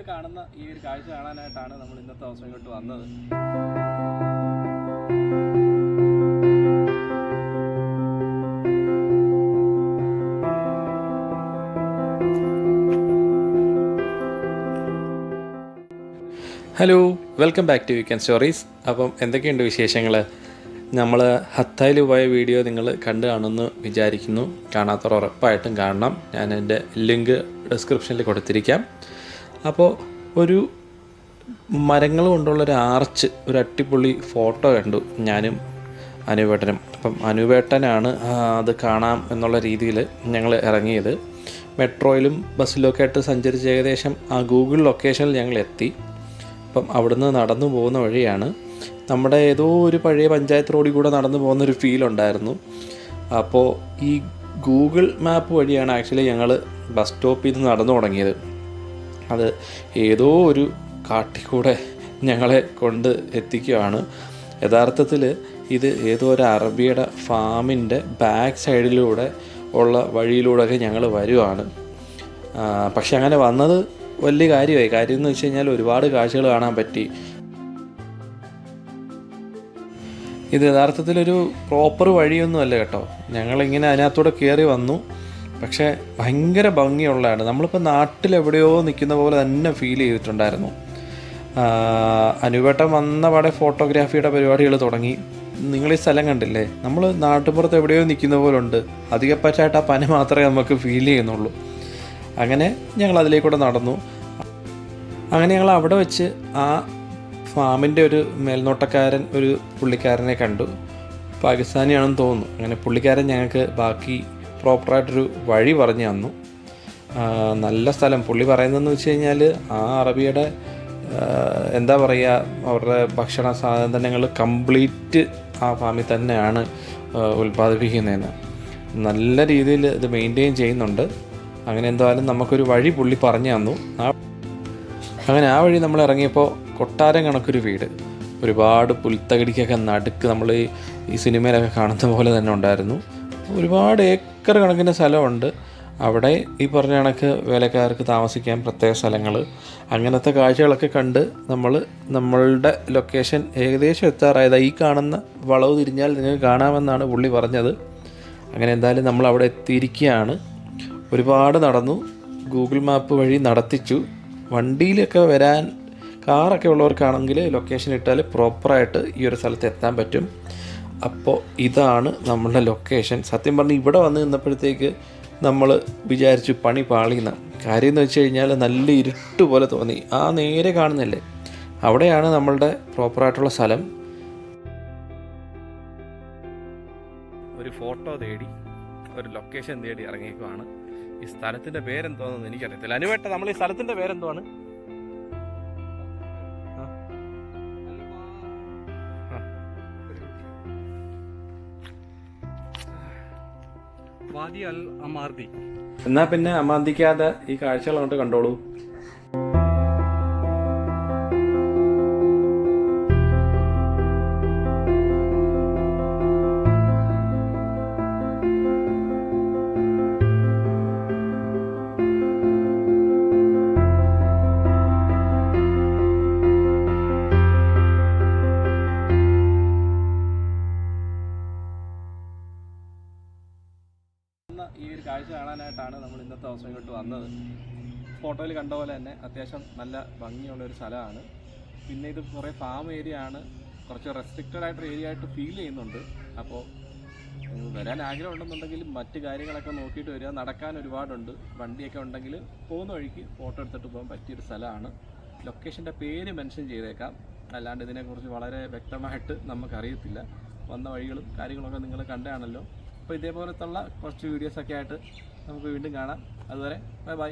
കാണുന്ന ഈ ഒരു കാഴ്ച കാണാനായിട്ടാണ് നമ്മൾ ഇന്നത്തെ ദിവസം ഇങ്ങോട്ട് വന്നത്. Hello, welcome back to weekend stories. അപ്പം എന്തൊക്കെയുണ്ട് വിശേഷങ്ങൾ? നമ്മൾ ഹത്തായിൽ പോയ വീഡിയോ നിങ്ങൾ കണ്ടു കാണുമെന്ന് വിചാരിക്കുന്നു. കാണാത്തവർ ഉറപ്പായിട്ടും കാണണം. ഞാൻ എൻ്റെ ലിങ്ക് ഡിസ്ക്രിപ്ഷനിൽ കൊടുത്തിരിക്കാം. അപ്പോൾ ഒരു മരങ്ങൾ കൊണ്ടുള്ളൊരു ആർച്ച്, ഒരു അടിപൊളി ഫോട്ടോ കണ്ടു ഞാനും അനുവേട്ടനും. അപ്പം അനുവേട്ടനാണ് അത് കാണാം എന്നുള്ള രീതിയിൽ ഞങ്ങൾ ഇറങ്ങിയത്. മെട്രോയിലും ബസ്സിലൊക്കെ ആയിട്ട് സഞ്ചരിച്ച് ഏകദേശം ആ ഗൂഗിൾ ലൊക്കേഷനിൽ ഞങ്ങൾ എത്തി. അപ്പം അവിടുന്ന് നടന്നു പോകുന്ന വഴിയാണ് നമ്മുടെ ഏതോ ഒരു പഴയ പഞ്ചായത്ത് റോഡിൽ കൂടെ നടന്നു പോകുന്നൊരു ഫീലുണ്ടായിരുന്നു. അപ്പോൾ ഈ ഗൂഗിൾ മാപ്പ് വഴിയാണ് ആക്ച്വലി ഞങ്ങൾ ബസ് സ്റ്റോപ്പിൽ നിന്ന് നടന്നു തുടങ്ങിയത്. അത് ഏതോ ഒരു കാട്ടിക്കൂടെ ഞങ്ങളെ കൊണ്ട് എത്തിക്കുകയാണ്. യഥാർത്ഥത്തിൽ ഇത് ഏതോ ഒരു അറബിയുടെ ഫാമിൻ്റെ ബാക്ക് സൈഡിലൂടെ ഉള്ള വഴിയിലൂടെയൊക്കെ ഞങ്ങൾ വരുവാണ്. പക്ഷെ അങ്ങനെ വന്നത് വലിയ കാര്യമായി. കാര്യം എന്ന് വെച്ച് കഴിഞ്ഞാൽ ഒരുപാട് കാഴ്ചകൾ കാണാൻ പറ്റി. ഇത് യഥാർത്ഥത്തിലൊരു പ്രോപ്പർ വഴിയൊന്നുമല്ല കേട്ടോ. ഞങ്ങളിങ്ങനെ അതിനകത്തൂടെ കയറി വന്നു. പക്ഷേ ഭയങ്കര ഭംഗിയുള്ളതാണ്. നമ്മളിപ്പോൾ നാട്ടിലെവിടെയോ നിൽക്കുന്ന പോലെ തന്നെ ഫീൽ ചെയ്തിട്ടുണ്ടായിരുന്നു. അനുവേട്ടൻ വന്ന പാടെ ഫോട്ടോഗ്രാഫിയുടെ പരിപാടികൾ തുടങ്ങി. നിങ്ങൾ ഈ സ്ഥലം കണ്ടില്ലേ? നമ്മൾ നാട്ടുപുറത്ത് എവിടെയോ നിൽക്കുന്ന പോലെ ഉണ്ട്. അധികപ്പറ്റായിട്ട് ആ പന മാത്രമേ നമുക്ക് ഫീൽ ചെയ്യുന്നുള്ളൂ. അങ്ങനെ ഞങ്ങൾ അതിലേക്കൂടെ നടന്നു. അങ്ങനെ ഞങ്ങൾ അവിടെ വെച്ച് ആ ഫാമിൻ്റെ ഒരു മേൽനോട്ടക്കാരൻ, ഒരു പുള്ളിക്കാരനെ കണ്ടു. പാകിസ്ഥാനിയാണെന്ന് തോന്നുന്നു. അങ്ങനെ പുള്ളിക്കാരൻ ഞങ്ങൾക്ക് ബാക്കി പ്രോപ്പറായിട്ടൊരു വഴി പറഞ്ഞു തന്നു. നല്ല സ്ഥലം. പുള്ളി പറയുന്നതെന്ന് വെച്ച് കഴിഞ്ഞാൽ ആ അറബിയുടെ എന്താ പറയുക, അവരുടെ ഭക്ഷണ സാധനങ്ങൾ കംപ്ലീറ്റ് ആ ഫാമിൽ തന്നെയാണ് ഉൽപ്പാദിപ്പിക്കുന്നതെന്ന്. നല്ല രീതിയിൽ ഇത് മെയിൻറ്റെയിൻ ചെയ്യുന്നുണ്ട്. അങ്ങനെ എന്തായാലും നമുക്കൊരു വഴി പുള്ളി പറഞ്ഞു തന്നു. അങ്ങനെ ആ വഴി നമ്മൾ ഇറങ്ങിയപ്പോൾ കൊട്ടാരം കണക്കൊരു വീട്, ഒരുപാട് പുൽത്തകിടിക്കൊക്കെ നടുക്ക് നമ്മൾ ഈ സിനിമയിലൊക്കെ കാണുന്ന പോലെ തന്നെ ഉണ്ടായിരുന്നു. ഒരുപാട് ഏക്കർ കണക്കിന് സ്ഥലമുണ്ട് അവിടെ. ഈ പറഞ്ഞ കണക്ക് വേലക്കാർക്ക് താമസിക്കാൻ പ്രത്യേക സ്ഥലങ്ങൾ, അങ്ങനത്തെ കാഴ്ചകളൊക്കെ കണ്ട് നമ്മളുടെ ലൊക്കേഷൻ ഏകദേശം എത്താറായത്. ഈ കാണുന്ന വളവ് തിരിഞ്ഞാൽ നിങ്ങൾക്ക് കാണാമെന്നാണ് പുള്ളി പറഞ്ഞത്. അങ്ങനെ എന്തായാലും നമ്മൾ അവിടെ എത്തിയിരിക്കുകയാണ്. ഒരുപാട് നടന്നു. ഗൂഗിൾ മാപ്പ് വഴി നടത്തിച്ചു. വണ്ടിയിലൊക്കെ വരാൻ കാറൊക്കെ ഉള്ളവർക്കാണെങ്കിൽ ലൊക്കേഷൻ ഇട്ടാൽ പ്രോപ്പറായിട്ട് ഈ ഒരു സ്ഥലത്ത് എത്താൻ പറ്റും. അപ്പോൾ ഇതാണ് നമ്മളുടെ ലൊക്കേഷൻ. സത്യം പറഞ്ഞാൽ ഇവിടെ വന്ന് നിന്നപ്പോഴത്തേക്ക് നമ്മൾ വിചാരിച്ചു പണി പാളിയെന്ന്. കാര്യം എന്ന് വെച്ച് കഴിഞ്ഞാൽ നല്ല ഇരുട്ട് പോലെ തോന്നി. ആ നേരെ കാണുന്നില്ലേ, അവിടെയാണ് നമ്മളുടെ പ്രോപ്പറായിട്ടുള്ള സ്ഥലം. ഒരു ഫോട്ടോ തേടി, ഒരു ലൊക്കേഷൻ തേടി ഇറങ്ങിയേക്കുവാണ്. ഈ സ്ഥലത്തിൻ്റെ പേരെന്തോന്ന് എനിക്കറിയത്തില്ല. അനുവേട്ട, നമ്മൾ ഈ സ്ഥലത്തിൻ്റെ പേരെന്തുവാണ്? വാദി അൽ അമാർദി. എന്നാ പിന്നെ അമാന്തിക്കാതെ ഈ കാഴ്ചകൾ അങ്ങോട്ട് കണ്ടോളൂ. ഈ ഒരു കാഴ്ച കാണാനായിട്ടാണ് നമ്മൾ ഇന്നത്തെ ദിവസം ഇങ്ങോട്ട് വന്നത്. ഫോട്ടോയിൽ കണ്ട പോലെ തന്നെ അത്യാവശ്യം നല്ല ഭംഗിയുള്ളൊരു സ്ഥലമാണ്. പിന്നെ ഇത് കുറേ ഫാം ഏരിയ ആണ്. കുറച്ച് റെസ്ട്രിക്റ്റഡ് ആയിട്ടൊരു ഏരിയ ആയിട്ട് ഫീൽ ചെയ്യുന്നുണ്ട്. അപ്പോൾ വരാൻ ആഗ്രഹം ഉണ്ടെന്നുണ്ടെങ്കിൽ മറ്റ് കാര്യങ്ങളൊക്കെ നോക്കിയിട്ട് വരിക. നടക്കാൻ ഒരുപാടുണ്ട്. വണ്ടിയൊക്കെ ഉണ്ടെങ്കിൽ പോകുന്ന വഴിക്ക് ഫോട്ടോ എടുത്തിട്ട് പോകാൻ പറ്റിയൊരു സ്ഥലമാണ്. ലൊക്കേഷൻ്റെ പേര് മെൻഷൻ ചെയ്തേക്കാം. അല്ലാണ്ട് ഇതിനെക്കുറിച്ച് വളരെ വ്യക്തമായിട്ട് നമുക്കറിയത്തില്ല. വന്ന വഴികളും കാര്യങ്ങളൊക്കെ നിങ്ങൾ കണ്ടാണല്ലോ. അപ്പോൾ ഇതേപോലത്തുള്ള കുറച്ച് വീഡിയോസൊക്കെ ആയിട്ട് നമുക്ക് വീണ്ടും കാണാം. അതുവരെ ബൈ ബൈ.